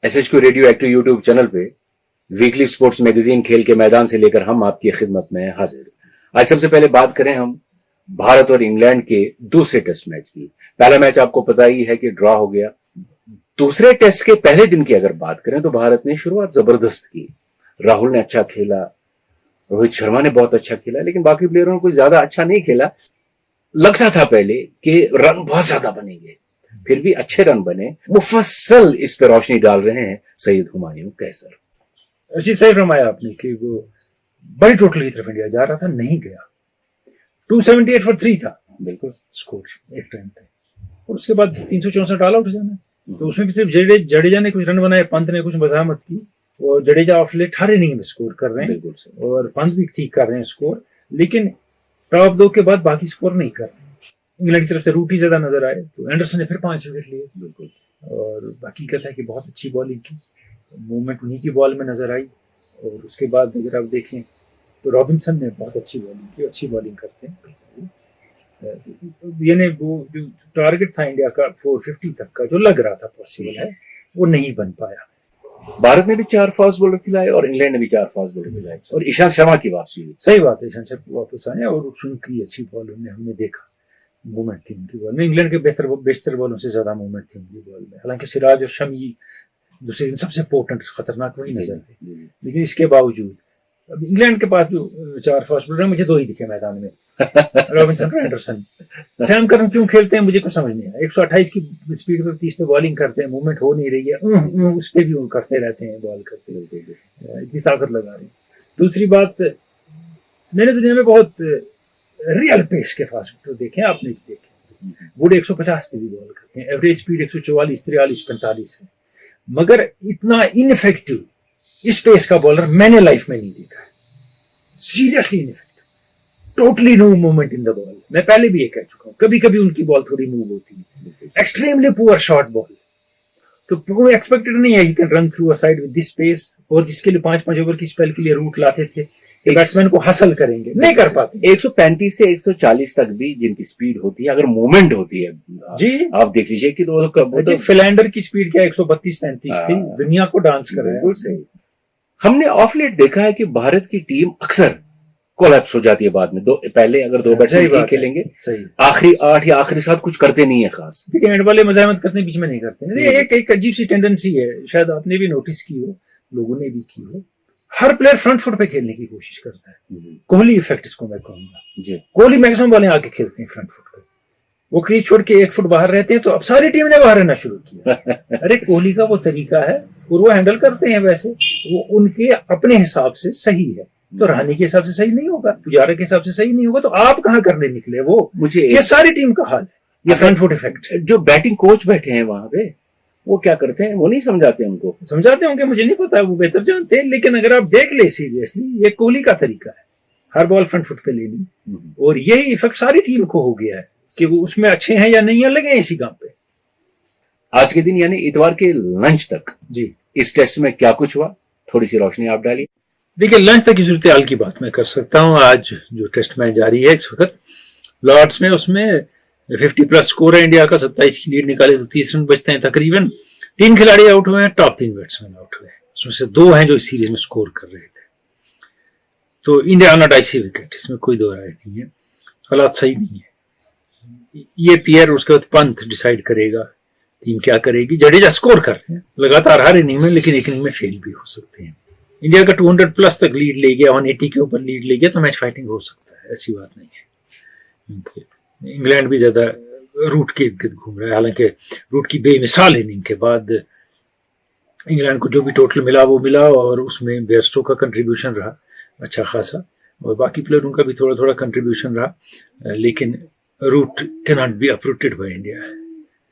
एसएचक्यू radio active YouTube channel पे weekly sports magazine खेल के मैदान से लेकर हम आपकी खिदमत में हाजिर। आज सबसे पहले बात करें हम भारत और इंग्लैंड के दूसरे टेस्ट मैच की। पहला मैच आपको पता ही है कि ड्रॉ हो गया। दूसरे टेस्ट के पहले दिन की अगर बात करें तो भारत ने शुरुआत जबरदस्त की। राहुल ने अच्छा खेला, रोहित शर्मा ने बहुत अच्छा खेला, लेकिन बाकी प्लेयरों ने कोई ज्यादा अच्छा नहीं खेला। लगता था पहले कि रन बहुत ज्यादा बनेंगे, फिर भी अच्छे रन बने। मुफस्सल इस पर रोशनी डाल रहे हैं सईद हुमायूं कैसर। जी सही फरमाया आपने कि वो बड़ी टोटल की तरफ इंडिया जा रहा था, नहीं गया। 278 फॉर 3 था बिल्कुल स्कोर एक टाइम पे, और उसके बाद 364 ऑल आउट हो जाना। तो उसमें भी सिर्फ जडेजा ने कुछ रन बनाए, पंत ने कुछ मजामत की, और Jadeja of let her inning में स्कोर कर रहे हैं, और पंत भी ठीक कर रहे हैं स्कोर, लेकिन टॉप 2 के बाद बाकी स्कोर नहीं कर रहे। इंग्लैंड की तरफ से रूट ही ज्यादा नजर आए, तो एंडरसन ने फिर 5 विकेट लिए बिल्कुल, और बाकी कहता है कि बहुत अच्छी बॉलिंग की, मूवमेंट उन्हीं की बॉल में नजर आई। और उसके बाद अगर आप देखें तो रॉबिन्सन ने बहुत अच्छी बॉलिंग की, अच्छी बॉलिंग करते हैं। यानी वो जो टारगेट था इंडिया का 450 तक का जो लग रहा था पॉसिबल है, वो नहीं बन पाया। भारत ने भी 4 फास्ट बॉलर खिलाए और इंग्लैंड ने भी 4 फास्ट बॉलर खिलाए, और ईशांत शर्मा की वापसी हुई। सही बात है, ईशांत शर्मा वापस आए और उनकी अच्छी बॉल हमने देखा, मूवमेंट थी उनकी बॉल में। इंग्लैंड के बेहतर बॉलों से ज्यादा मूवमेंट थी उनकी बॉल में। हालांकि सिराज और शमी दूसरे दिन सबसे पोटेंट खतरनाक वही नजर आए, लेकिन इसके बावजूद अब इंग्लैंड के पास जो 4 फास्ट बॉलर मुझे 2 ही दिखे मैदान में, रॉबिन्सन और एंडरसन। सैम करन क्यों खेलते हैं मुझे कुछ समझ नहीं आया। 128 की स्पीड पर 30 पे बॉलिंग करते हैं, मूवमेंट हो नहीं रही है, उस पर भी करते रहते हैं, बॉल करते रहते हैं, इतनी ताकत लगा रहे हैं। दूसरी बात, मैंने दुनिया में बहुत रियल पेस के फास्ट बॉलर देखे, आपने भी देखे। वुड 150 पे भी बॉल करते हैं, एवरेज स्पीड 144, 43, 45 है, मगर इतना इनफेक्टिव इस पेस का बॉलर मैंने लाइफ में नहीं देखा है। Seriously ineffective, totally no movement in the ball. मैं पहले भी ये कह चुका हूं, कभी कभी उनकी बॉल थोड़ी मूव होती है, एक्सट्रीमली पुअर शॉर्ट बॉल। तो कोई एक्सपेक्टेड नहीं है you can run through a side with this pace, और जिसके लिए 5-5 ओवर की स्पेल के लिए रूट लाते थे, बैट्समैन को हासिल करेंगे, नहीं कर पाते। 135 से 140 तक भी जिनकी स्पीड होती है, अगर मूवमेंट होती है जी, आप देख लीजिए कि तो फिलैंडर की स्पीड क्या 132-33 थी, दुनिया को डांस कर रहे हैं। हमने ऑफ लेट देखा है कि भारत की टीम अक्सर कोलैप्स हो जाती है बाद में। पहले अगर 2 बैट्समैन खेलेंगे, आखिरी 8 या आखिरी 7 कुछ करते नहीं है खास। देखिए एंड वाले मजामत करते बीच में नहीं करते। एक अजीब सी टेंडेंसी है, शायद आपने भी नोटिस की हो, लोगों ने भी की हो, हर प्लेयर फ्रंट फुट पे खेलने की कोशिश करता है। कोहली इफेक्ट इसको मैं कहूंगा। कोहली मैक्सिमम बॉलें आके खेलते हैं फ्रंट फुट पे, वो क्रीज छोड़ के 1 फुट बाहर रहते हैं, तो अब सारी टीम ने बाहर रहना शुरू किया। अरे कोहली का वो तरीका है और वो हैंडल करते हैं वैसे, वो उनके अपने हिसाब से सही है, तो रहाणे के हिसाब से सही नहीं होगा, पुजारा के हिसाब से सही नहीं होगा, तो आप कहां करने निकले? वो मुझे ये सारी टीम का हाल है, ये फ्रंट फुट इफेक्ट। जो बैटिंग कोच बैठे हैं वहां पे, वो क्या करते हैं? वो नहीं समझाते उनको। समझाते होंगे, मुझे नहीं पता, वो बेहतर जानते हैं, लेकिन अगर आप देख ले सीरियसली, ये कोहली का तरीका है, हर बॉल फ्रंट फुट पे लेनी, और यही इफेक्ट सारी टीम को हो गया है कि वो उसमें अच्छे हैं या नहीं है, लगे इसी काम पे। आज के दिन यानी इतवार के लंच तक जी इस टेस्ट में क्या कुछ हुआ, थोड़ी सी रोशनी आप डालिए। देखिए लंच तक की सूरत हाल की बात मैं कर सकता हूँ। आज जो टेस्ट मैच जारी है इस वक्त लॉर्ड्स में, उसमें 50+ स्कोर है इंडिया का, 27 की लीड निकाले तो 30 रन बचते हैं तकरीबन। 3 खिलाड़ी आउट हुए हैं, टॉप 3 बैट्समैन आउट हुए हैं, उसमें से 2 हैं जो इस सीरीज में स्कोर कर रहे थे। तो India on a dicey wicket, इसमें कोई दो राय नहीं है, हालात सही नहीं है। ये पियर उसके बाद पंत डिसाइड करेगा टीम क्या करेगी। जडेजा स्कोर कर रहे हैं लगातार हर इनिंग में, लेकिन एक इनिंग में फेल भी हो सकते हैं। इंडिया का 200+ तक लीड ले गया, 180 के ऊपर लीड ले गया, तो मैच फाइटिंग हो सकता है, ऐसी बात नहीं है। इंग्लैंड भी ज्यादा रूट के इर्द गिर्द घूम रहा है, हालांकि रूट की बेमिसाल इनिंग के बाद इंग्लैंड को जो भी टोटल मिला वो मिला, और उसमें बेयरस्टो का कंट्रीब्यूशन रहा अच्छा खासा, और बाकी प्लेयरों का भी थोड़ा थोड़ा कंट्रीब्यूशन रहा, लेकिन Root can not be uprooted by India.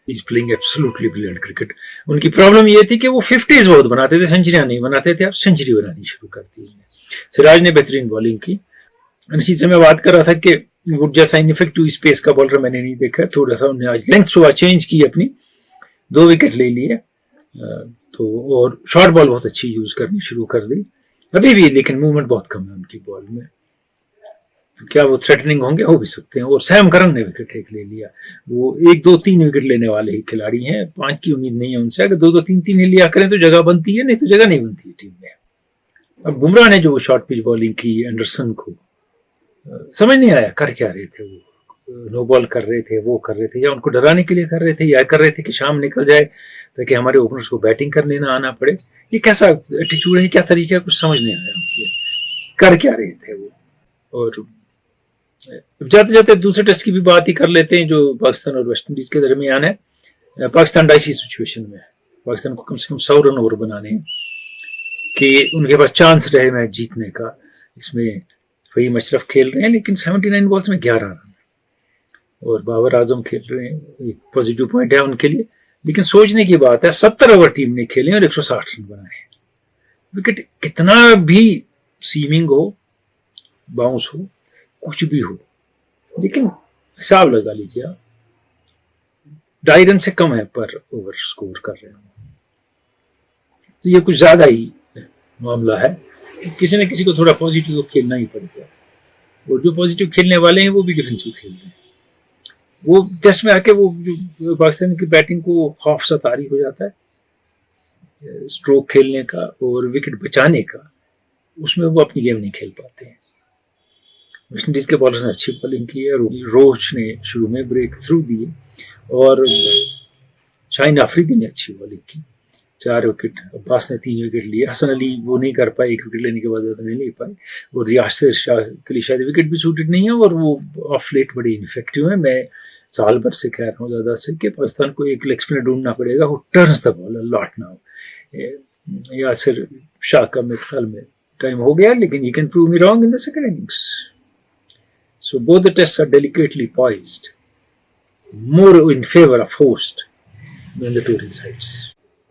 Is playing absolutely brilliant cricket. उनकी प्रॉब्लम ये थी कि वो 50s बहुत बनाते थे, सेंचुरियां नहीं बनाते थे, अब सेंचुरी बनानी शुरू कर दी। सिराज ने बेहतरीन बॉलिंग की। इसी से मैं बात कर रहा था कि वो जैसा इनफेक्टिव स्पेस का बॉलर मैंने नहीं देखा, थोड़ा सा उन्हें आज लेंथ सुबह चेंज की अपनी, 2 विकेट ले लिए, तो और शॉर्ट बॉल बहुत अच्छी यूज करनी शुरू कर दी अभी भी, लेकिन मूवमेंट बहुत कम है उनकी बॉल में। तो क्या वो थ्रेटनिंग होंगे, हो भी सकते हैं। और सैम करन ने विकेट एक ले लिया, वो 1 2 3 विकेट लेने वाले ही खिलाड़ी हैं, 5 की उम्मीद नहीं है उनसे। अगर 2 2 3 3 ही लिया करें तो जगह बनती है, नहीं तो जगह नहीं बनती है टीम में। अब बुमराह ने जो शॉर्ट पिच बॉलिंग की एंडरसन को, समझ नहीं आया कर क्या रहे थे वो। नो बॉल कर रहे थे, वो कर रहे थे, या उनको डराने के लिए कर रहे थे, या कर रहे थे कि शाम निकल जाए ताकि हमारे ओपनर्स को बैटिंग करने ना आना पड़े। ये कैसा एटीट्यूड है, क्या तरीका है, कुछ समझ नहीं आया मुझे कर क्या रहे थे वो। और जाते जाते दूसरे टेस्ट की भी बात ही कर लेते हैं जो पाकिस्तान और वेस्ट इंडीज के दरमियान है। पाकिस्तान डाइसी सिचुएशन में है, पाकिस्तान को कम से कम 100 रन और बनाने हैं कि उनके पास चांस रहे मैच जीतने का। इसमें फहीम अशरफ खेल रहे हैं लेकिन 79 बॉल्स में 11 रन, और बाबर आजम खेल रहे हैं, एक पॉजिटिव पॉइंट है उनके लिए। लेकिन सोचने की बात है 70 ओवर टीम ने खेले और 160 रन बनाए। विकेट कितना भी सीमिंग हो, बाउंस हो, कुछ भी हो, लेकिन हिसाब लगा लीजिए आप, 2.5 रन से कम है पर ओवर स्कोर कर रहे हैं। तो ये कुछ ज्यादा ही मामला है कि किसी न किसी को थोड़ा पॉजिटिव तो खेलना ही पड़ेगा। और जो पॉजिटिव खेलने वाले हैं वो भी डिफेंसिव खेल रहे हैं। वो टेस्ट में आके वो जो पाकिस्तान की बैटिंग को खौफ सा तारी हो जाता है स्ट्रोक खेलने का और विकेट बचाने का, उसमें वो अपनी गेम नहीं खेल पाते हैं। वेस्ट इंडीज के बॉलर्स ने अच्छी बॉलिंग की है, रोच ने शुरू में ब्रेक थ्रू दिए और शाहीन अफरीदी ने अच्छी बॉलिंग की, 4 विकेट, अब्बास ने 3 विकेट लिए, हसन अली वो नहीं कर पाए, 1 विकेट लेने के बाद ज्यादा नहीं ले पाए, और यासिर शाह के लिए शायद विकेट भी सूटेड नहीं है और वो ऑफ लेट बड़े इनफेक्टिव है। मैं साल भर से कह रहा हूँ ज्यादा से कि पाकिस्तान को एक लेग स्पिनर ढूंढना पड़ेगा who turns the ball a lot now. Yasir Shah का मेरे ख्याल में टाइम हो गया, लेकिन he can prove me wrong in the second innings. So both the tests are delicately poised, more in favour of host than the two sides.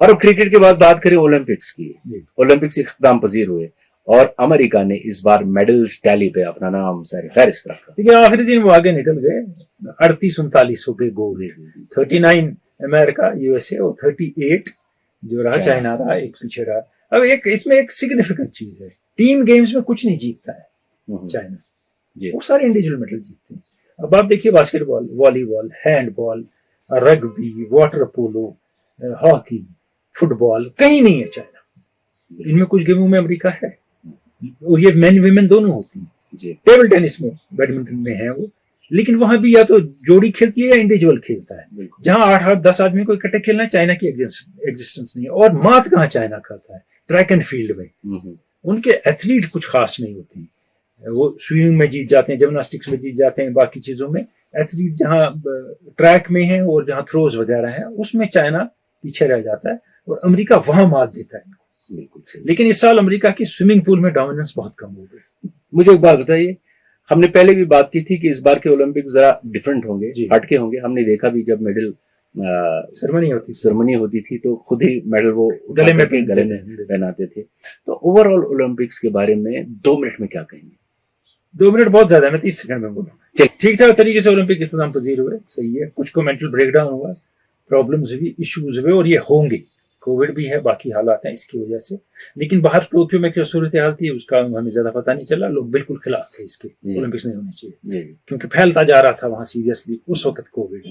और अब cricket के बाद बात करें ओलंपिक्स की। ओलंपिक्स इख्तिताम पजीर हुए और अमेरिका ने इस बार मेडल्स टैली पे अपना नाम सर फहरिस्त रखा। देखिए आखिरी दिन वो आगे निकल गए, 38-39 हो गए गोल, 39 अमेरिका यूएसए और 38 जो रहा चाइना रहा, एक पीछे रहा। अब एक इसमें एक सिग्निफिकेंट चीज है, टीम गेम्स में कुछ नहीं जीतता है चाइना, वो सारे इंडिविजुअल मेडल जीतते हैं। अब आप देखिए basketball, volleyball, handball, rugby, water polo, hockey, football, कहीं नहीं है चाइना। इनमें कुछ गेमों में अमेरिका है और ये मेन विमेन दोनों होती है। टेबल टेनिस में, बैडमिंटन में है वो, लेकिन वहां भी या तो जोड़ी खेलती है या इंडिविजुअल खेलता है। जहां 8-10 आदमी को इकट्ठे खेलना है, चाइना की एग्जिस्टेंस नहीं है। और मात कहाँ चाइना खाता है, ट्रैक एंड फील्ड में उनके एथलीट कुछ खास नहीं होती, वो स्विमिंग में जीत जाते हैं, जिम्नास्टिक्स में जीत जाते हैं, बाकी चीजों में एथलीट जहां ट्रैक में है और जहां थ्रोज वगैरह है उसमें चाइना पीछे रह जाता है और अमेरिका वहां मात देता है। बिल्कुल सही। लेकिन इस साल अमेरिका की स्विमिंग पूल में डोमिनेंस बहुत कम हो गई। मुझे एक बात बताइए, हमने पहले भी बात की थी कि इस बार के ओलंपिक जरा डिफरेंट होंगे, हटके होंगे। हमने देखा भी जब मेडल सेरेमनी होती थी तो खुद ही मेडल वो गले में पहनाते थे। तो ओवरऑल ओलंपिक्स के बारे में 2 मिनट में क्या कहेंगे? 2 मिनट बहुत ज्यादा है, मैं 30 सेकंड में बोलूंगा। ठीक ठाक तरीके से ओलंपिक इख्तिताम पजीर हुए, सही है। कुछ को मेंटल ब्रेकडाउन हुआ, प्रॉब्लम्स हुई, इश्यूज हुए और ये होंगे, कोविड भी है, बाकी हालात हैं इसकी वजह से। लेकिन बाहर टोक्यो में क्या सूरत हाल थी उसका हमें ज्यादा पता नहीं चला, लोग बिल्कुल खिलाफ थे इसके, ओलंपिक्स नहीं होने चाहिए क्योंकि फैलता जा रहा था वहां सीरियसली उस वक्त कोविड।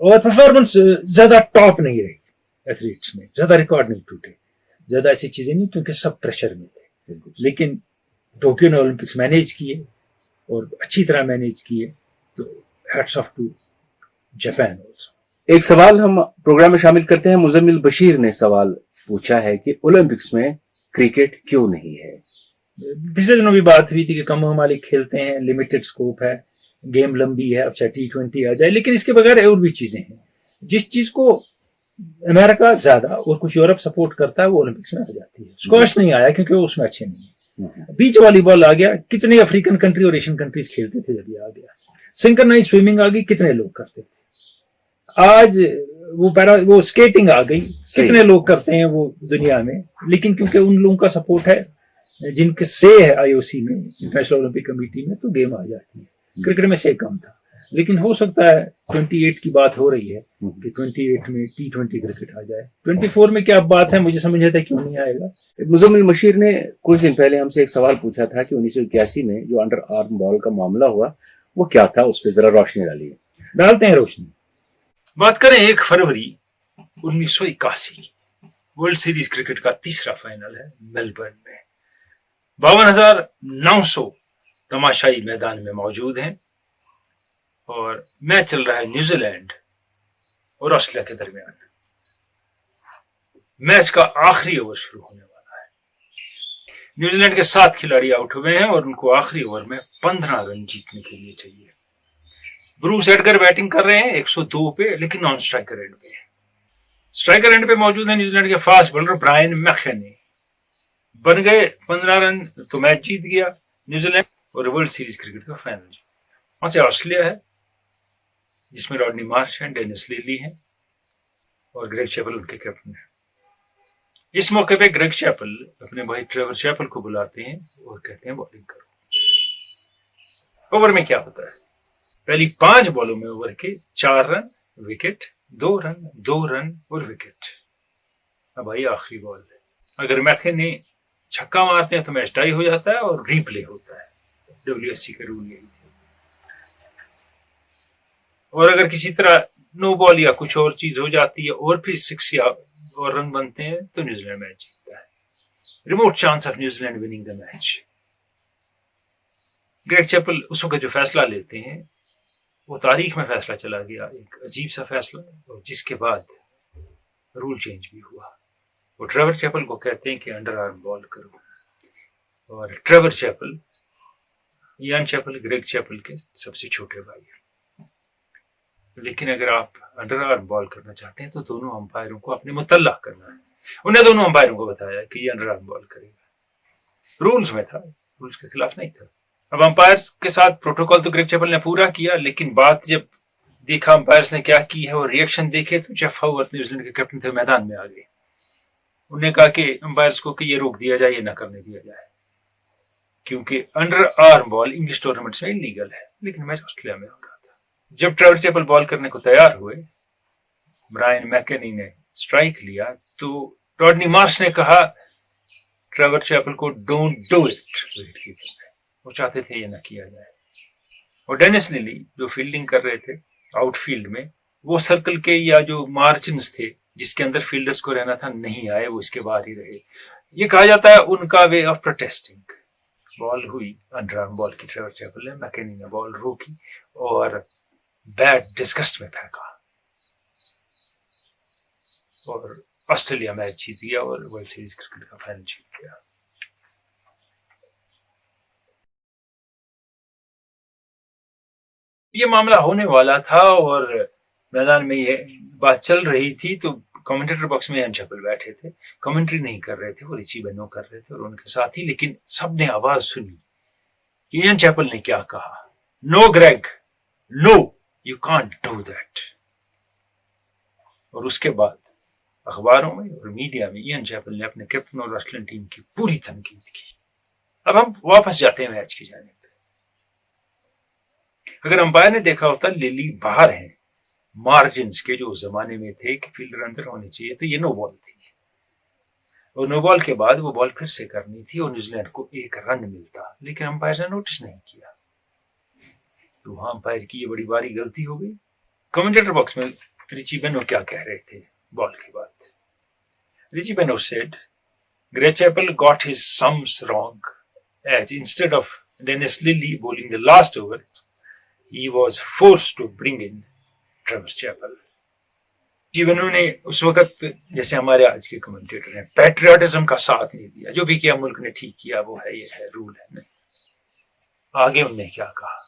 और परफॉर्मेंस ज्यादा टॉप नहीं रही एथलीट्स में, ज्यादा रिकॉर्ड नहीं टूटे, ज्यादा ऐसी चीजें नहीं क्योंकि सब प्रेशर में थे। लेकिन टोक्यो ने ओलंपिक्स मैनेज किए और अच्छी तरह मैनेज किए, तो hats off to Japan also. एक सवाल हम प्रोग्राम में शामिल करते हैं। मुजम्मिल बशीर ने सवाल पूछा है कि ओलंपिक्स में क्रिकेट क्यों नहीं है? पिछले दिनों भी बात हुई थी कि कम ममालिक खेलते हैं, लिमिटेड स्कोप है, गेम लंबी है, अब चाहे T20 आ जाए, लेकिन इसके बगैर और भी चीजें हैं। जिस चीज को अमेरिका ज्यादा और कुछ यूरोप सपोर्ट करता है वो ओलंपिक्स में आ जाती है। स्क्वैश नहीं आया क्योंकि वो उसमें अच्छे नहीं है। बीच वॉलीबॉल आ गया, कितने अफ्रीकन कंट्री और एशियन कंट्रीज खेलते थे जब ये आ गया। सिंक्रोनाइज स्विमिंग आ गई, कितने लोग करते थे। आज वो स्केटिंग आ गई, कितने लोग करते हैं वो दुनिया में। लेकिन क्योंकि उन लोगों का सपोर्ट है जिनके से है IOC में, इंटरनेशनल ओलंपिक कमेटी में, तो गेम आ जाती है। क्रिकेट में से कम था। लेकिन हो सकता है 28 की बात हो रही है कि 28 में T20 क्रिकेट आ जाए। 24 में क्या बात है, मुझे समझ नहीं आता क्यों नहीं आएगा। मुजम्मिल मशीर ने कुछ दिन पहले हमसे एक सवाल पूछा था कि 1981 में जो अंडर आर्म बॉल का मामला हुआ वो क्या था, उस पर जरा रोशनी डालिए। डालते हैं रोशनी। बात करें 1 फरवरी 1981 की। वर्ल्ड सीरीज क्रिकेट का तीसरा फाइनल है मेलबर्न में। 52,900 तमाशाई मैदान में मौजूद हैं और मैच चल रहा है न्यूजीलैंड और ऑस्ट्रेलिया के दरमियान। मैच का आखिरी ओवर शुरू होने वाला है। न्यूजीलैंड के 7 खिलाड़ी आउट हुए हैं और उनको आखिरी ओवर में 15 रन जीतने के लिए चाहिए। ब्रूस एडगर बैटिंग कर रहे हैं 102 पे, लेकिन नॉन स्ट्राइकर एंड पे। स्ट्राइकर एंड पे मौजूद है न्यूजीलैंड के फास्ट बॉलर ब्रायन मैकेनी। बन गए 15 रन तो मैच जीत गया न्यूजीलैंड और वर्ल्ड सीरीज क्रिकेट का फाइनल। वहां से ऑस्ट्रेलिया है जिसमें रॉडनी मार्श है, डेनिस लिली है और ग्रेग चैपल उनके कैप्टन है। इस मौके पे ग्रेग चैपल अपने भाई ट्रेवर चैपल को बुलाते हैं और कहते हैं बॉलिंग करो। ओवर में क्या होता है, पहली 5 बॉलों में ओवर के 4 रन, विकेट, 2 रन, 2 रन और विकेट। अब भाई आखिरी बॉल है, अगर मैकेनी छक्का मारते हैं तो मैच टाई हो जाता है और रीप्ले होता है। WSC का रूल यही थे। और अगर किसी तरह नो बॉल या कुछ और चीज हो जाती है और फिर 6 या और रन बनते हैं तो न्यूजीलैंड मैच जीतता है। Remote chance of New Zealand winning the match. Greg Chappell उस वक्त जो फैसला लेते हैं वो तारीख में फैसला चला गया, एक अजीब सा फैसला, और जिसके बाद रूल चेंज भी हुआ। वो ट्रेवर चैपल को कहते हैं कि अंडर आर्म बॉल करो, और Trevor Chappell Ian Chappell Greg Chappell के सबसे छोटे भाई हैं। लेकिन अगर आप अंडर आर्म बॉल करना चाहते हैं तो दोनों अंपायरों को अपने मुतल्ला करना है। उन्हें दोनों अंपायरों को बताया कि ये अंडर आर्म बॉल करेगा। रूल्स में था, रूल्स के खिलाफ नहीं था। अब अंपायर के साथ प्रोटोकॉल तो ग्रेग चैपल ने पूरा किया, लेकिन बात जब देखा अंपायर्स ने क्या की है और रिएक्शन देखे तो जेफ हावर्थ न्यूजीलैंड के कैप्टन थे मैदान में आ गए। उन्होंने कहा कि अंपायर्स को कि ये रोक दिया जाए, ये ना करने दिया जाए, क्योंकि under arm ball English tournaments में इलीगल है। लेकिन मैच ऑस्ट्रेलिया में हो रहा था। जब ट्रेवर चैपल बॉल करने को तैयार हुए, ब्रायन मैकेनी ने स्ट्राइक लिया तो रॉडनी मार्श ने कहा ट्रेवर चैपल को डोंट डू इट। वो चाहते थे ये ना किया जाए। और डेनिस लिली जो फील्डिंग कर रहे थे आउटफील्ड में, वो सर्कल के या जो मार्जिन्स थे जिसके अंदर फील्डर्स को रहना था नहीं आए, वो इसके बाहर ही रहे। ये कहा जाता है उनका वे ऑफ प्रोटेस्टिंग। बॉल हुई अंडर आर्म बॉल की, ट्रेवर चैपल ने, मैकेनी ने बॉल रोकी और बैट डिस्कस्ट में फेंका और ऑस्ट्रेलिया मैच जीत गया और वर्ल्ड सीरीज क्रिकेट का फाइनल जीत गया। ये मामला होने वाला था और मैदान में ये बात चल रही थी तो कमेंटेटर बॉक्स में इयान चैपल बैठे थे। कमेंट्री नहीं कर रहे थे, वो रिची बेनो कर रहे थे और उनके साथ ही, लेकिन सबने आवाज सुनी कि इयान चैपल ने क्या कहा, no Greg, no, you can't do that. और उसके बाद अखबारों में और मीडिया में इयान चैपल ने अपने कैप्टन और ऑस्ट्रेलियन टीम की पूरी तनकीद की। अब हम वापस जाते हैं मैच की जाने पे। अगर अंपायर ने देखा होता लिली बाहर है, मार्जिन्स के जो उस जमाने में थे कि फील्डर अंदर होने चाहिए, तो ये नो बॉल थी और नो बॉल के बाद वो बॉल फिर से करनी थी और न्यूजीलैंड को 1 रन मिलता। लेकिन अंपायर ने नोटिस नहीं किया, तो वहां अंपायर की ये बड़ी भारी गलती हो गई। कमेंटेटर बॉक्स में रिची बेनो क्या कह रहे थे बॉल के बाद? रिची बेनो said Greg Chappell got his sums wrong as instead of Dennis Lilly bowling the last over, he was forced to bring in Trevor Chapel. जीवनों ने उस वक्त, जैसे हमारे आज के कमेंटेटर हैं, पैट्रियटिज्म का साथ नहीं दिया। जो भी किया मुल्क ने ठीक किया, वो है, ये है, रूल है। नहीं, आगे उन्होंने क्या कहा?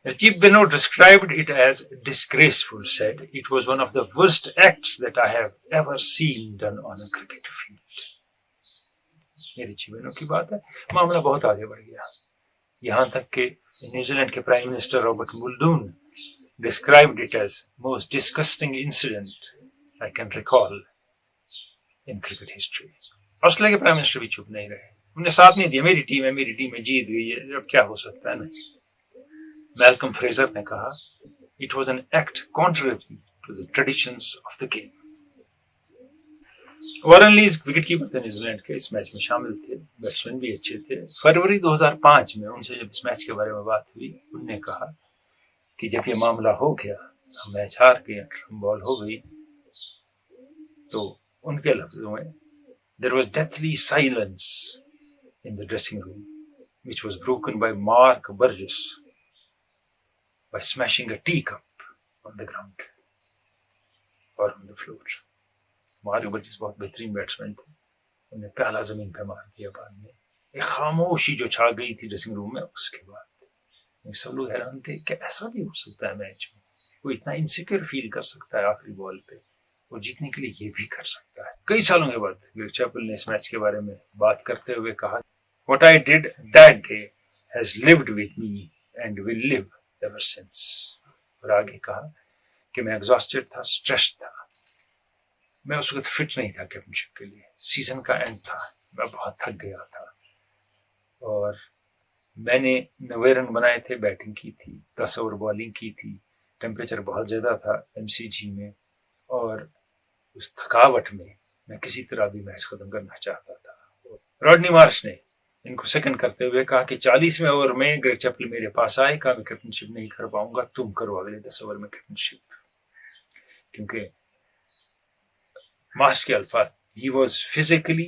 Chief Beno described it as disgraceful, said it was one of the worst acts that I have ever seen done on a cricket field. ये रिची बेनो की बात है। मामला बहुत आगे बढ़ गया, यहां तक कि न्यूजीलैंड के prime minister Robert Muldoon described it as most disgusting incident I can recall in cricket history. Australia के प्राइम मिनिस्टर भी चुप नहीं रहे, उन्हें साथ नहीं दिया। मेरी टीम है, मेरी टीम है, जीत गई है, अब क्या हो सकता है। नहीं, मैल्कम फ्रेजर ने कहा, it was an act contrary to the traditions of the game. Warren Lees wicket keeper थे न्यूजीलैंड के, इस मैच में शामिल थे, बैट्समैन भी अच्छे थे। फरवरी 2005 में उनसे जब इस मैच के बारे में बात हुई, उन्होंने कहा कि जब ये मामला हो गया, हम मैच हार गए, बॉल हो गई, तो उनके लफ्जों में there was deathly silence in the dressing room, which was broken by Mark Burgess by smashing a teacup on the ground or on the floor. Mark Burgess बहुत बेहतरीन बैट्समैन थे, उन्हें पहला जमीन पे मार दिया। बाद में एक खामोशी जो छा गई थी ड्रेसिंग रूम में, उसके बाद सब लोग हैरान थे कि ऐसा भी हो सकता है मैच में, वो इतना इनसिक्योर फील कर सकता है आखिरी बॉल पे, वो जीतने के लिए ये भी कर सकता है। कई सालों के बाद ग्रेग चैपल ने इस मैच के बारे में बात करते हुए कहा, what I did that day has lived with me and will live ever since. और आगे कहा कि मैं एग्जॉस्टेड था, स्ट्रेस्ड था, मैं उस वक्त फिट नहीं था कैप्टनशिप के लिए, सीजन का एंड था, मैं बहुत थक गया था और मैंने 90 रन बनाए थे, बैटिंग की थी, 10 ओवर बॉलिंग की थी, टेम्परेचर बहुत ज्यादा था एमसीजी में, और उस थकावट में मैं किसी तरह भी मैच खत्म करना चाहता था। रॉडनी मार्श ने इनको सेकंड करते हुए कहा कि 40वें ओवर में ग्रेग चैपल मेरे पास आए, कहा मैं कैप्टनशिप नहीं कर पाऊंगा, तुम करो अगले 10 ओवर में कैप्टनशिप। क्योंकि मार्श के अल्फाज, he was physically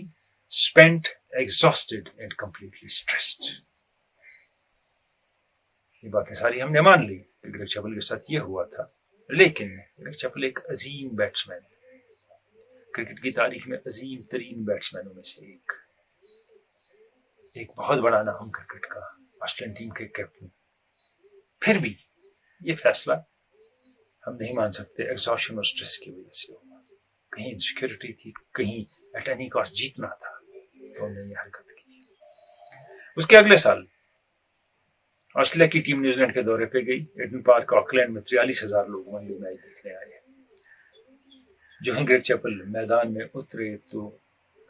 spent, exhausted and completely stressed। ये बातें सारी हमने मान ली कि ग्रेग चैपल के साथ ये हुआ था, लेकिन ग्रेग चैपल एक अजीम बैट्समैन, क्रिकेट की तारीख में अजीम तरीन बैट्समैनों में से एक बहुत बड़ा नाम क्रिकेट का, ऑस्ट्रेलियन टीम के कैप्टन। फिर भी ये फैसला हम नहीं मान सकते एग्जॉशन और स्ट्रेस की वजह से हुआ। कहीं इनसिक्योरिटी थी, कहीं एट एनी कॉस्ट जीतना था, तो उन्होंने ये हरकत की। उसके अगले साल ऑस्ट्रेलिया की टीम न्यूजीलैंड के दौरे पे गई। एडन पार्क ऑकलैंड में 43,000 लोग वनडे मैच देखने आए। जो है ग्रेग चैपल मैदान में उतरे तो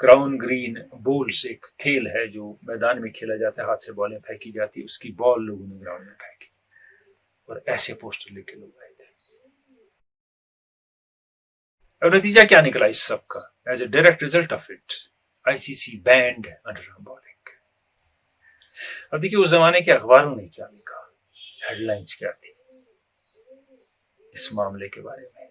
क्राउन ग्रीन बोल्स एक खेल है जो मैदान में खेला जाता है, हाथ से बॉलें फेंकी जाती है, उसकी बॉल लोगों ने ग्राउंड में फेंकी और ऐसे पोस्टर लेके लोग आए थे। अब नतीजा क्या निकला इस सब का? As a direct result of it, ICC banned underarm bowling. अब देखिए उस जमाने के अखबारों ने क्या लिखा, हेडलाइंस क्या थी इस मामले के बारे में।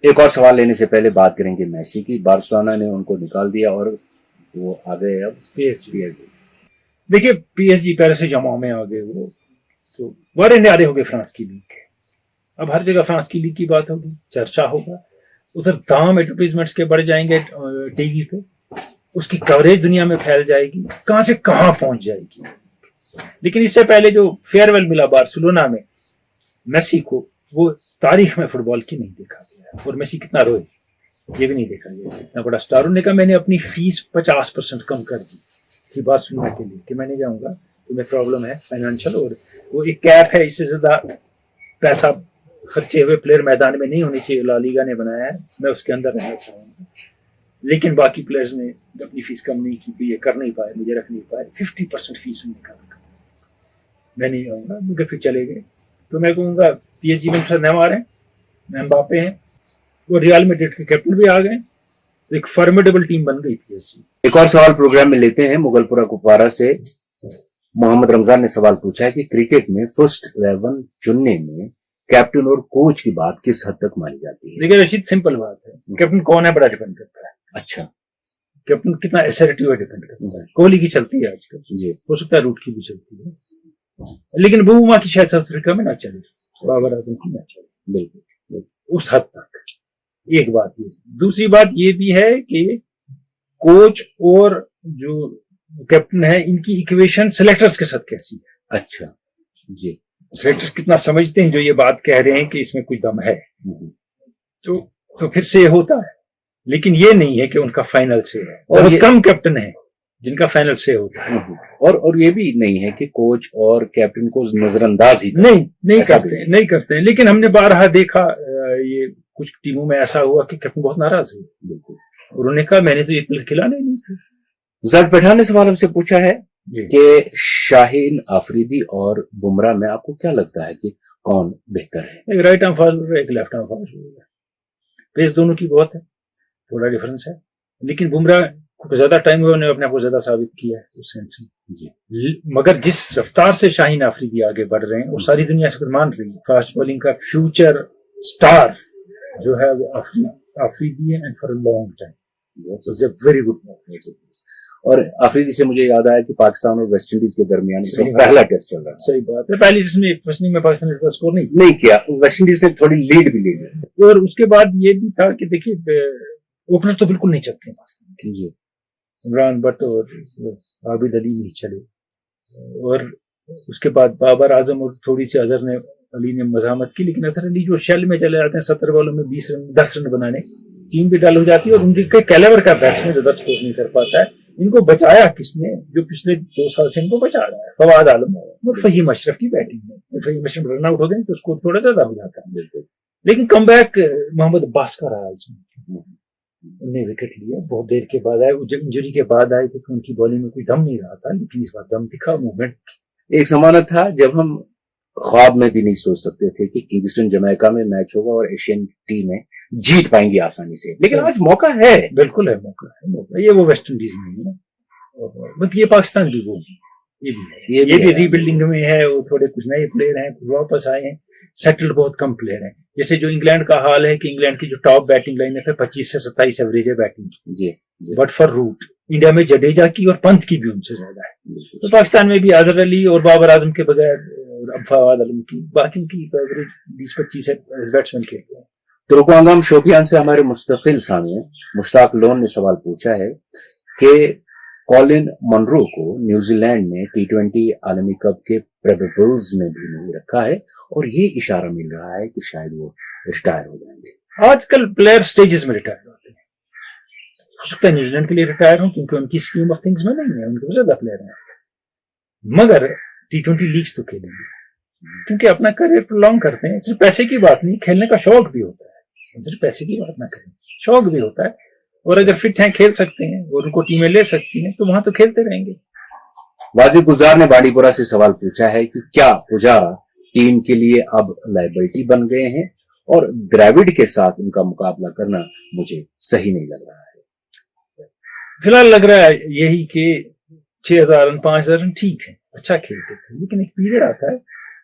एक और सवाल लेने से पहले बात करेंगे मेसी की। बार्सिलोना ने उनको निकाल दिया और वो आ गए अब पीएसजी। देखिए पीएसजी पेरिस से जमाओ में आ गए, वो तो बड़े न्यारे हो गए फ्रांस की लीग के। अब हर जगह फ्रांस की लीग की बात होगी, चर्चा होगा, उधर दाम एडवर्टाइजमेंट्स के बढ़ जाएंगे टीवी पे, उसकी कवरेज दुनिया में फैल जाएगी, कहां से कहां पहुंच जाएगी। लेकिन इससे पहले जो फेयरवेल मिला बार्सिलोना में मेसी को, वो तारीख में फुटबॉल की नहीं देखा गया। और मेसी कितना रोए ये भी नहीं देखा गया। इतना बड़ा स्टार, उन्होंने कहा मैंने अपनी फीस 50% कम कर दी थी बार्सिलोना के लिए कि मैं नहीं जाऊंगा, तुम्हें प्रॉब्लम है फाइनेंशियल, और वो एक कैप है, इससे ज्यादा पैसा खर्चे हुए प्लेयर मैदान में नहीं होनी चाहिए, ला लीगा ने बनाया है, मैं उसके अंदर रहना चाहूंगा। लेकिन बाकी प्लेयर्स ने अपनी फीस कम नहीं की, तो ये कर नहीं पाए, मुझे रख नहीं पाए, 50% फीस उन्होंने कहा मैं नहीं जाऊंगा, मगर फिर चले गए। तो मैं कहूँगा पीएसजी में नेमार है, एम्बापे हैं, वो रियल मैड्रिड के कैप्टन भी आ गए, तो एक फॉर्मिडेबल टीम बन गई पीएसजी। एक और सवाल प्रोग्राम में लेते हैं। मुगलपुरा कुपवारा से मोहम्मद रमजान ने सवाल पूछा है कि क्रिकेट में फर्स्ट 11 चुनने में कैप्टन और कोच की बात किस हद तक मानी जाती है? देखिए रशीद, सिंपल बात है, कैप्टन कौन है बड़ा डिपेंड करता है। अच्छा, कैप्टन कितना एसर्टिव है डिपेंड करता है। कोहली की चलती है आजकल जी, हो सकता है रूट की भी चलती है, लेकिन बुमा की शायद साउथ अफ्रीका में ना चले, बाबर आजम की ना चले, बिल्कुल उस हद तक। एक बात ये, दूसरी बात ये भी है कि कोच और जो कैप्टन है इनकी इक्वेशन सिलेक्टर्स के साथ कैसी है। अच्छा जी, सिलेक्टर्स कितना समझते हैं जो ये बात कह रहे हैं कि इसमें कुछ दम है, तो फिर से होता है, लेकिन ये नहीं है कि उनका फाइनल से है। और कम कैप्टन है जिनका फाइनल से होता है। और ये भी नहीं है कि कोच और कैप्टन को नजरअंदाज ही नहीं करते हैं। लेकिन हमने बारहा देखा, ये कुछ टीमों में ऐसा हुआ कि कैप्टन बहुत नाराज हुए, बिल्कुल, उन्होंने कहा मैंने तो ये प्लेयर खिलाने नहीं थे। जट पठान ने सवाल हमसे पूछा है कि शाहीन अफरीदी और बुमराह में आपको क्या लगता है कि कौन बेहतर है? एक राइट आर्म फास्ट बॉलर, एक left arm fast bowler. Pace दोनों की बहुत है, थोड़ा डिफरेंस है, लेकिन बुमराह को ज्यादा टाइम हुआ, उन्होंने अपने आप को ज्यादा साबित किया है उस सेंस में। मगर जिस रफ्तार से शाहीन अफरीदी आगे बढ़ रहे हैं वो सारी दुनिया से मान रही है। फास्ट बॉलिंग का फ्यूचर स्टार जो है वो अफरीदी है, and for a long time very good. और अफरीदी से मुझे याद आया कि पाकिस्तान और वेस्ट इंडीज के दरमियान पहला टेस्ट चल रहा है। सही बात है, पहली टेस्ट में फर्स्ट इनिंग में पाकिस्तान ने स्कोर नहीं किया, वेस्ट इंडीज ने थोड़ी लीड भी ली। और उसके बाद ये भी था कि देखिए ओपनर तो बिल्कुल नहीं चलते पाकिस्तान के जी, इमरान भट्ट और आबिद अली नहीं चले, और उसके बाद बाबर आजम और थोड़ी सी अजहर ने अली ने मजामत की, लेकिन अजहर अली जो शेल में चले जाते हैं 70 बॉलों में 10 रन बनाने, टीम भी डल हो जाती है और उनके कैलेवर का बैट्समैन ज्यादा स्कोर नहीं कर पाता है। इनको बचाया किसने? जो पिछले 2 साल से इनको बचा रहा है, फवाद आलम और फहीम अशरफ की बैटिंग में। फहीम अशरफ रन आउट हो गए तो स्कोर थोड़ा ज्यादा हो जाता है, लेकिन कम बैक मोहम्मद अब्बास का रहा इसमें, उन्हें विकेट लिया, बहुत देर के बाद आए, इंजरी के बाद आए थे तो उनकी बॉलिंग में कोई दम नहीं रहा था, लेकिन इस बार दम दिखा, मूवमेंट। एक जमाना था जब हम ख्वाब में भी नहीं सोच सकते थे कि किंगस्टन जमैका में मैच होगा और एशियन टीमें जीत पाएंगी आसानी से, लेकिन आज मौका है, बिल्कुल है, मौका है। ये वो वेस्ट इंडीज नहीं है, बट ये पाकिस्तान भी वो ये भी है, ये भी रीबिल्डिंग में है। वो थोड़े कुछ नए प्लेयर हैं, कुछ वापस आए हैं, सेटल्ड बहुत कम प्लेयर हैं। जैसे जो इंग्लैंड का हाल है कि इंग्लैंड की जो टॉप बैटिंग लाइन है 25 से 27 एवरेज है बैटिंग की, बट फॉर रूट इंडिया में जडेजा की और पंत की भी उनसे ज्यादा है। तो पाकिस्तान में भी अजहर अली और बाबर आजम के बगैर फवाद आलम की, बाकी की तो एवरेज 20-25 बैट्समैन खेलते हैं। तुर्कवांगम शोपियान से हमारे मुस्तकिल सामने मुश्ताक लोन ने सवाल पूछा है कि कॉलिन मनरो को न्यूजीलैंड ने T20 आलमी कप के प्रोबेबल्स में भी नहीं रखा है और ये इशारा मिल रहा है कि शायद वो रिटायर हो जाएंगे। आजकल प्लेयर स्टेजेस में रिटायर होते हैं, हो सकता है न्यूजीलैंड के लिए रिटायर हो क्योंकि उनकी स्कीम ऑफ थिंग्स में नहीं है, उनके ज्यादा प्लेयर हैं, मगर T20 लीग्स तो खेलेंगे क्योंकि अपना करियर प्रोलॉन्ग करते हैं। सिर्फ पैसे की बात नहीं, खेलने का शौक भी होता है, सिर्फ पैसे की बात ना करें, शौक भी होता है, और अगर फिट हैं खेल सकते हैं और उनको टीमें ले सकती हैं तो वहां तो खेलते रहेंगे। वाजिद गुलजार ने बाड़ीपुरा से सवाल पूछा है कि क्या पुजारा टीम के लिए अब लायबिलिटी बन गए हैं और द्रविड़ के साथ उनका मुकाबला करना मुझे सही नहीं लग रहा है। फिलहाल लग रहा है यही कि 6,000 रन 5,000 रन ठीक है, अच्छा खेलते थे, लेकिन एक पीरियड आता है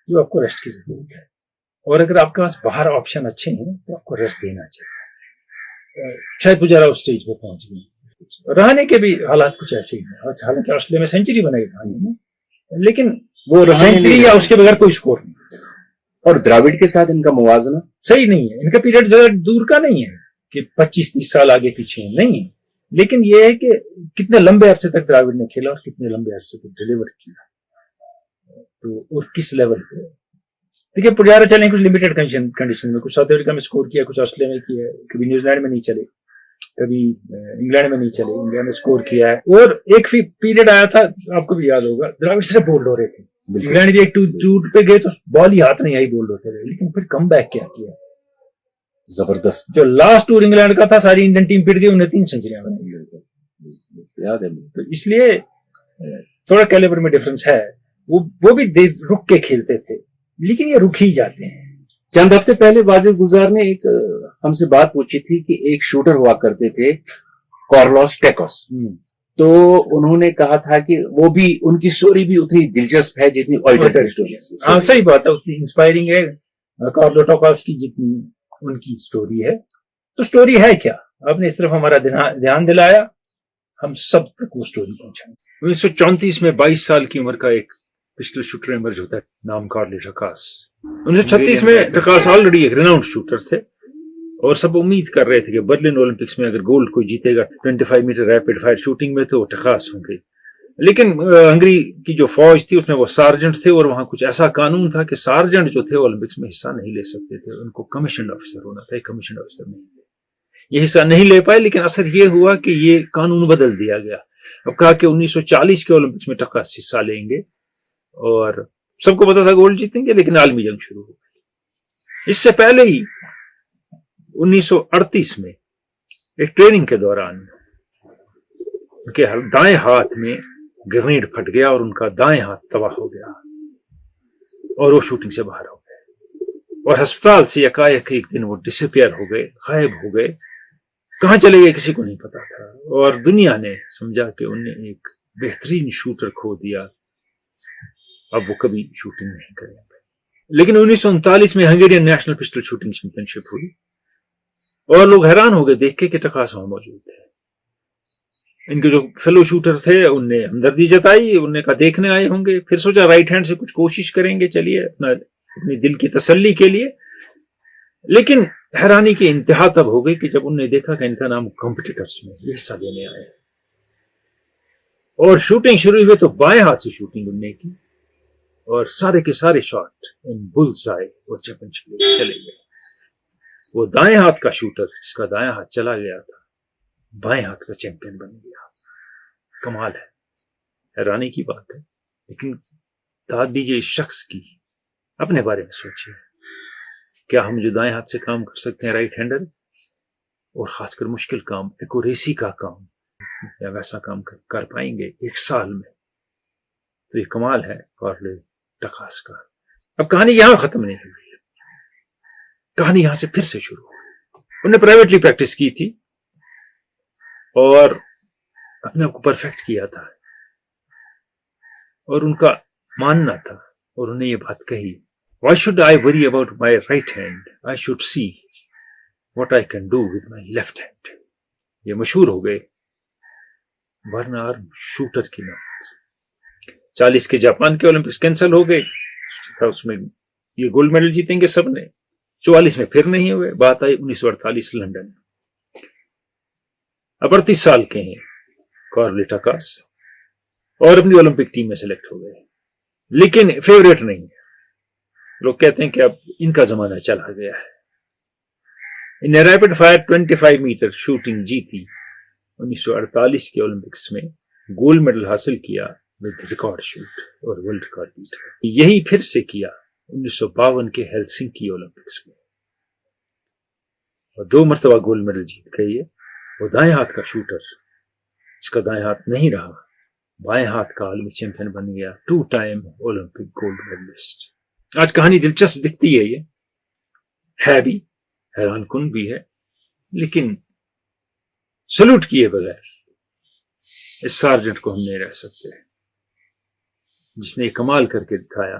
जो आपको रेस्ट की जरूरत है, और अगर आपके पास बाहर ऑप्शन अच्छे हैं तो आपको रेस्ट देना चाहिए। शायद पुजारा उस स्टेज पे पहुंच गए। रहाणे के भी हालात कुछ ऐसे ही हैं, हालांकि ऑस्ट्रेलिया में सेंचुरी बनाई रहाणे ने, लेकिन वो सेंचुरी या उसके बगैर कोई स्कोर नहीं। और द्रविड़ के साथ इनका मुवाजना सही नहीं है, इनका पीरियड ज्यादा दूर का नहीं है कि 25-30 साल आगे पीछे नहीं है, लेकिन ये है कि कितने लंबे अरसे तक द्रविड़ ने खेला और कितने लंबे अरसे तक डिलीवर किया, तो और किस लेवल पे। देखिए पुजारा चले कुछ लिमिटेड कंडीशन में, कुछ साउथ अफ्रीका में स्कोर किया, कुछ ऑस्ट्रेलिया में किया है, कभी न्यूजीलैंड में नहीं चले, कभी इंग्लैंड में नहीं चले, इंडिया में स्कोर किया है। और एक पीरियड आया था, आपको भी याद होगा, द्रविड़ सिर्फ बोल्ड हो रहे थे, इंग्लैंड भी एक टूट पे गए तो बॉल ही हाथ नहीं आई, बोल्ड होते रहे, लेकिन फिर कम बैक क्या किया जबरदस्त। जो लास्ट टूर इंग्लैंड का था, सारी इंडियन टीम पिट गई, उन्हें 3 सेंचुरियां बनाई, याद है। तो इसलिए थोड़ा कैलिबर में डिफरेंस है। वो भी रुक के खेलते थे, लेकिन ये रुक ही जाते हैं। चंद हफ्ते पहले वाजिद गुलजार ने एक हमसे बात पूछी थी कि एक शूटर हुआ करते थे कार्लोस टेकोस, तो उन्होंने कहा था कि वो भी, उनकी स्टोरी भी उतनी दिलचस्प है जितनी ऑल्टर स्टोरी। हाँ सही बात है, उतनी इंस्पायरिंग है कार्लोस टेकोस की जितनी उनकी स्टोरी है। तो स्टोरी है क्या, आपने इस तरफ हमारा ध्यान दिलाया, हम सब तक वो स्टोरी पहुंचाएंगे। 1934 में 22 साल की उम्र का एक पिस्टल शूटर इमर्ज होता है, नाम कार्लोस टेकोस। 1936 में टेकोस ऑलरेडी एक रिनाउंड शूटर थे और सब उम्मीद कर रहे थे कि बर्लिन ओलंपिक्स में अगर गोल्ड कोई जीतेगा 25 मीटर रैपिड फायर शूटिंग में तो टेकोस होंगे। लेकिन हंगरी की जो फौज थी उसमें वो सार्जेंट थे और वहां कुछ ऐसा कानून था कि सार्जेंट जो थे ओलंपिक्स में हिस्सा नहीं ले सकते थे, उनको कमीशन ऑफिसर होना था, कमीशन ऑफिसर नहीं थे, ये हिस्सा नहीं ले पाए। लेकिन असर ये हुआ कि ये कानून बदल दिया गया, अब कहा कि 1940 के ओलंपिक्स में टकास हिस्सा लेंगे और सबको पता था गोल्ड जीतेंगे, लेकिन आलमी जंग शुरू हो गई। इससे पहले ही 1938 में एक ट्रेनिंग के दौरान उनके दाएं हाथ में ग्रेनेड फट गया और उनका दाएं हाथ तबाह हो गया और वो शूटिंग से बाहर हो गए और अस्पताल से एकाएक एक दिन वो डिसअपियर हो गए, गायब हो गए। कहां चले गए किसी को नहीं पता था और दुनिया ने समझा कि उन्हें एक बेहतरीन शूटर खो दिया, अब वो कभी शूटिंग नहीं करेंगे। लेकिन 1939 में Hungarian national pistol shooting championship हुई और लोग हैरान हो गए देख के कि टकास वहां मौजूद थे। इनके जो फेलो शूटर थे उनने हमदर्दी जताई, उनने कहा देखने आए होंगे, फिर सोचा राइट हैंड से कुछ कोशिश करेंगे, चलिए अपने दिल की तसल्ली के लिए। लेकिन हैरानी की इंतहा तब हो गई कि जब उन्होंने देखा कि इनका नाम कॉम्पिटिटर्स में हिस्सा लेने आए और शूटिंग शुरू हुई तो बाएं हाथ से शूटिंग उन्होंने की और सारे के सारे शॉट इन बुल्स आए और चैंपियनशिप चले गए। वो दाएं हाथ का शूटर जिसका दायां हाथ चला गया था बाएं हाथ का चैंपियन बन गया। कमाल है, हैरानी की बात है। लेकिन दाद दीजिए इस शख्स की, अपने बारे में सोचिए, क्या हम जो दाएं हाथ से काम कर सकते हैं राइट हैंडर, और खासकर मुश्किल काम एक्यूरेसी का काम, या वैसा काम कर पाएंगे एक साल में? तो ये कमाल है कार्ले टकास का। अब कहानी यहां खत्म नहीं हुई, कहानी यहां से फिर से शुरू हुई। उन्होंने प्राइवेटली प्रैक्टिस की थी और अपने आप को परफेक्ट किया था और उनका मानना था और उन्हें ये बात कही, Why should I worry about my right hand? I should see what I can do with my left hand. ये मशहूर हो गए बर्नार्ड शूटर की मौत। 40 के जापान के ओलंपिक्स कैंसिल हो गए था, उसमें ये गोल्ड मेडल जीतेंगे सबने, 44 में फिर नहीं हुए। बात आई 1948 लंदन। अब 38 साल के हैं कार्ले टकास और अपनी ओलंपिक टीम में सेलेक्ट हो गए, लेकिन फेवरेट नहीं है। लोग कहते हैं कि अब इनका जमाना चला गया है। इन्हें रैपिड फायर 25 मीटर शूटिंग जीती, 1948 के ओलंपिक्स में गोल्ड मेडल हासिल किया विद रिकॉर्ड शूट और वर्ल्ड रिकॉर्ड बीट। यही फिर से किया 1952 के हेलसिंकी ओलंपिक्स में और 2 मरतबा गोल्ड मेडल जीत गई है। वो दाएं हाथ का शूटर जिसका दाएं हाथ नहीं रहा, बाएं हाथ का आलमी चैंपियन बन गया, 2 टाइम ओलंपिक गोल्ड मेडलिस्ट। आज कहानी दिलचस्प दिखती है, ये है भी, हैरान कुन भी है, लेकिन सलूट किए बगैर इस सार्जेंट को हम नहीं रह सकते जिसने कमाल करके दिखाया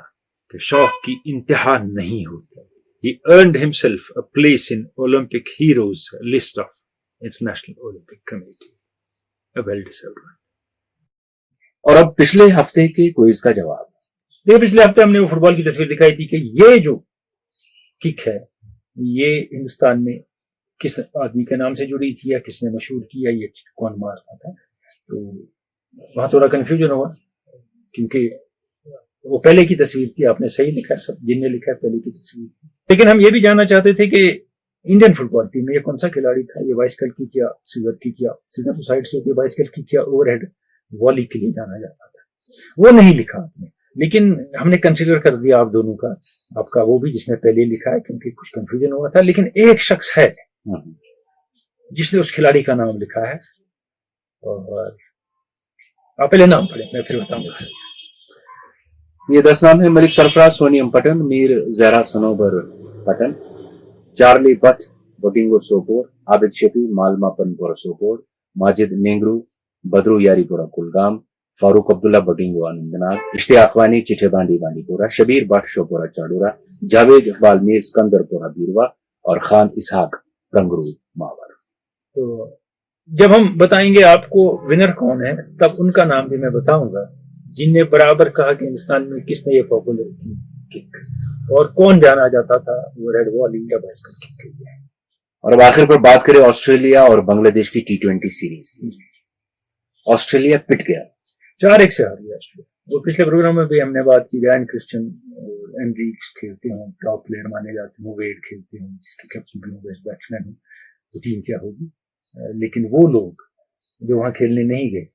कि शौक की इंतहा नहीं होती। He earned himself a place in Olympic heroes list of International Olympic Committee. A well deserved one. और अब पिछले हफ्ते के क्विज का जवाब। देखिए, पिछले हफ्ते हमने वो फुटबॉल की तस्वीर दिखाई थी कि ये जो किक है ये हिंदुस्तान में किस आदमी के नाम से जुड़ी थी या किसने मशहूर किया, ये कौन मार रहा था। तो वहां थोड़ा कंफ्यूजन हुआ क्योंकि वो पहले की तस्वीर थी। आपने सही लिखा, सब जिनने लिखा है पहले की तस्वीर थी। लेकिन हम ये भी जानना चाहते थे कि इंडियन फुटबॉल टीम में ये कौन सा खिलाड़ी था, ये बाइसिकल की किया, सीजर की किया, सीजर तो साइड से होती है, बाइसिकल की किया, ओवरहेड वॉली के लिए जाना जाता था, वो नहीं लिखा आपने। लेकिन हमने कंसिडर कर दिया आप दोनों का, आपका वो भी जिसने पहले लिखा है क्योंकि कुछ कंफ्यूजन हुआ था। लेकिन एक शख्स है जिसने उस खिलाड़ी का नाम लिखा है और आप पहले नाम पढ़े, मैं फिर बताऊंगा। ये 10 नाम है: मलिक सरफराज, सोनियम पटन, मीर जहरा सनोबर पटन, चार्ली बट, बोटिंगो सोपोर, आबिद शफी, मालमापन बोरा सोपोर, माजिद नेंगरू, बदरू यारीपुरा कुलगाम, फारूक अब्दुल्ला बोटिंगो आनंदनाग, इश्तियाक वानी चिठे बांडी बांडीपुरा, शबीर बट शोपुरा चाडूरा, जावेद इकबाल मीर सिकंदरपुरा बीरवा और खान इसहाक रंगरू मावर। तो जब हम बताएंगे आपको विनर कौन है तब उनका नाम भी मैं बताऊंगा जिनने बराबर कहा कि हिंदुस्तान में किसने ये पॉपुलर किक और कौन जाना जाता था वो रेड वॉली या बाइसिकल किक के लिए। और अब आखिर पर बात करें ऑस्ट्रेलिया और बांग्लादेश की T20 सीरीज की। ऑस्ट्रेलिया पिट गया, 4-1 से हार गया ऑस्ट्रेलिया। वो पिछले प्रोग्राम में भी हमने बात की, रैन क्रिश्चियन और एनरिक्स खेलते हों, टॉप प्लेयर माने जाते हैं, वेड खेलते हों, जिसके कैप्टन भी बेस्ट बैट्समैन हो, तो टीम क्या होगी। लेकिन वो लोग जो वहां खेलने नहीं गए,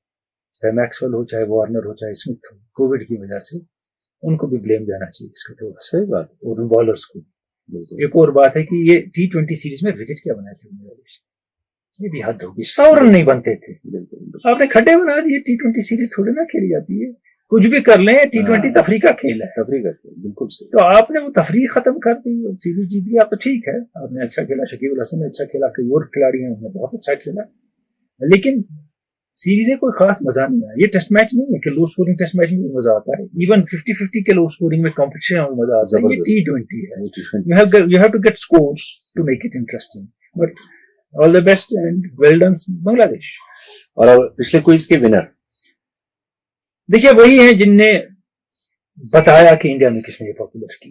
चाहे मैक्सवेल हो, चाहे वार्नर हो, चाहे स्मिथ हो, कोविड की वजह से उनको भी ब्लेम जाना चाहिए इसका थोड़ा सा। सही बात और बॉलर्स को। बिल्कुल। एक और बात है कि ये T20 सीरीज में विकेट क्या बनाए थे बांग्लादेश, ये भी हद होगी। 100 रन नहीं बनते थे, बिल्कुल आपने खड्डे बना दिए। T20 सीरीज थोड़ी ना खेली जाती है, कुछ भी कर लें। T20 तफरी का खेल है, तफरी करते हैं, बिल्कुल सही। तो आपने वो तफरी खत्म कर दी और सीरीज जीत लिया, तो ठीक है, आपने अच्छा खेला, शकीब अल हसन ने अच्छा खेला, कई और खिलाड़ी हैं उन्होंने बहुत अच्छा खेला, लेकिन सीरीज में कोई खास मजा नहीं आया। ये टेस्ट मैच नहीं है कि लो स्कोरिंग टेस्ट मैच में भी मजा आता है, इवन 50-50 के लो स्कोरिंग में कॉम्पिटिशन में मजा आता है। ये T20 है, you have to get scores to make it interesting, but all the best and well done Bangladesh. और अब पिछले क्विज के विनर देखिए वही हैं जिनने बताया कि इंडिया में किसने ये पॉपुलर की,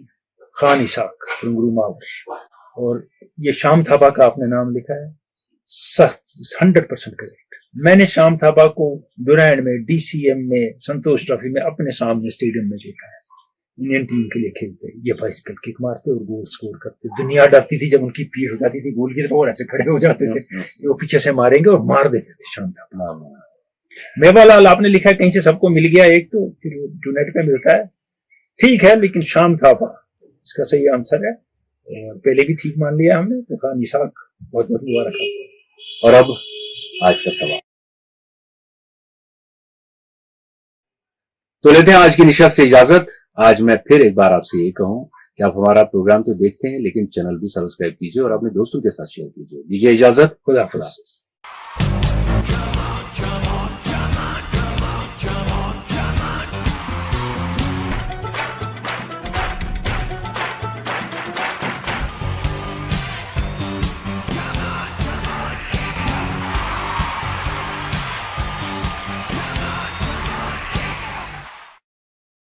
खान इसाक, रुंगरू मावर, और ये शाम थाबा का आपने नाम लिखा है, 100% करेक्ट। मैंने शाम थाबा को डुरैंड में, DCM में, संतोष ट्रॉफी में अपने सामने स्टेडियम में देखा है। इंडियन टीम के लिए खेलते, ये बाइसिकल किक मारते और गोल स्कोर करते। दुनिया डरती थी जब उनकी पीठ हो जाती थी गोल की तरफ, और ऐसे खड़े हो जाते थे, वो पीछे से मारेंगे और मार देते थे शाम थाबा। मेवालाल आपने लिखा है कहीं से सबको मिल गया एक, तो फिर जो नेट पे मिलता है ठीक है, लेकिन शाम थाबा इसका सही आंसर है। और पहले भी ठीक मान लिया हमने, तो खान इसाक बहुत बहुत मुबारक। और अब आज का सवाल, तो लेते हैं आज की निशा से इजाजत। आज मैं फिर एक बार आपसे ये कहूं कि आप हमारा प्रोग्राम तो देखते हैं, लेकिन चैनल भी सब्सक्राइब कीजिए और अपने दोस्तों के साथ शेयर कीजिए। दीजिए इजाजत, खुदा हाफिज़।